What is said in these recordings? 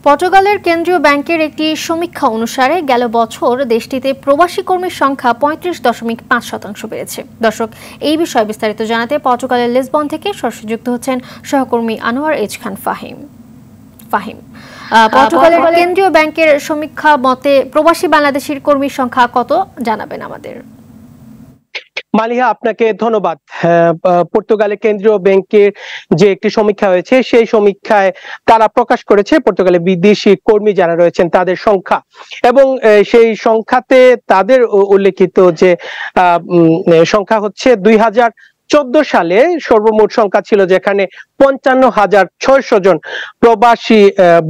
পর্তুগালের কেন্দ্রীয় ব্যাংকের একটি সমীক্ষা অনুসারে গেল বছর দেশটিতে প্রবাসী কর্মীর সংখ্যা ৩৫.৫% বেড়েছে। দর্শক, এই বিষয়ে বিস্তারিত জানাতে পর্তুগালের লিসবন থেকে সরাসরি যুক্ত হচ্ছেন সহকর্মী আনোয়ার এইচ খান ফাহিম। পর্তুগালের কেন্দ্রীয় ব্যাংকের সমীক্ষা মতে প্রবাসী বাংলাদেশির কর্মীর সংখ্যা কত জানাবেন আমাদের। মালিহা, আপনাকে ধন্যবাদ। পর্তুগালের কেন্দ্রীয় ব্যাংকের যে একটি সমীক্ষা হয়েছে, সেই সমীক্ষায় তারা প্রকাশ করেছে পর্তুগালের বিদেশি কর্মী যারা রয়েছেন তাদের সংখ্যা, এবং সেই সংখ্যাতে তাদের উল্লেখিত যে সংখ্যা হচ্ছে 2014 সালে সর্বমোট সংখ্যা ছিল যেখানে 55,600 জন প্রবাসী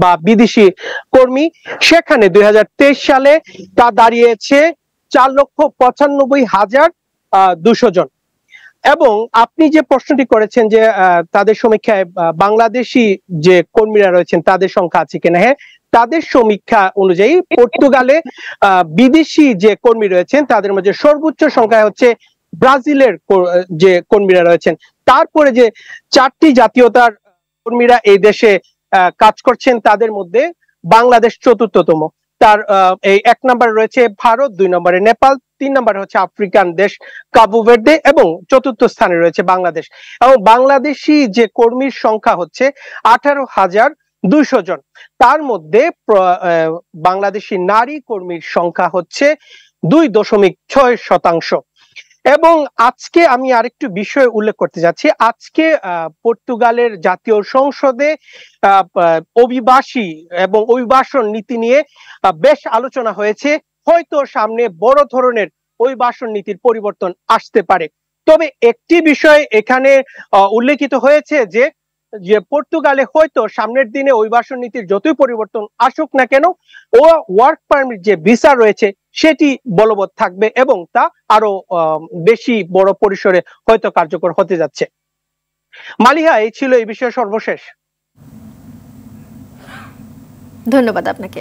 বা বিদেশি কর্মী, সেখানে 2023 সালে তা দাঁড়িয়েছে 4,95,200 জন। এবং আপনি যে প্রশ্নটি করেছেন যে তাদের সমীক্ষায় বাংলাদেশি যে কর্মীরা রয়েছেন তাদের সংখ্যা আছে কিনা, হ্যাঁ, তাদের সমীক্ষা অনুযায়ী পর্তুগালে বিদেশি যে কর্মী রয়েছেন তাদের মধ্যে সর্বোচ্চ সংখ্যা হচ্ছে ব্রাজিলের যে কর্মীরা রয়েছেন। তারপরে যে 4টি জাতীয়তার কর্মীরা এই দেশে কাজ করছেন তাদের মধ্যে বাংলাদেশ চতুর্থতম। তার এই 1 নম্বরে রয়েছে ভারত, 2 নম্বরে নেপাল, 3 নম্বরে হচ্ছে আফ্রিকান দেশ কাবু ভের্দে, এবং চতুর্থ স্থানে রয়েছে বাংলাদেশ। এবং বাংলাদেশি যে কর্মীর সংখ্যা হচ্ছে 18,200 জন। তার মধ্যে বাংলাদেশি নারী কর্মীর সংখ্যা হচ্ছে 2.6%। এবং আজকে আমি আরেকটু বিষয় উল্লেখ করতে যাচ্ছি। আজকে পর্তুগালের জাতীয় সংসদে অভিবাসী এবং অভিবাসন নীতি নিয়ে বেশ আলোচনা হয়েছে। হয়তো সামনে বড় ধরনের অভিবাসন নীতির পরিবর্তন আসতে পারে। তবে একটি বিষয় এখানে উল্লেখিত হয়েছে যে পর্তুগালে হয়তো সামনের দিনে অভিবাসন নীতির যতই পরিবর্তন আসুক না কেন, ওয়ার্ক পারমিট যে ভিসা রয়েছে সেটি বলবৎ থাকবে, এবং তা আরো বেশি বড় পরিসরে হয়তো কার্যকর হতে যাচ্ছে। মালিহা, এই ছিল এই বিষয়ে সর্বশেষ। ধন্যবাদ আপনাকে।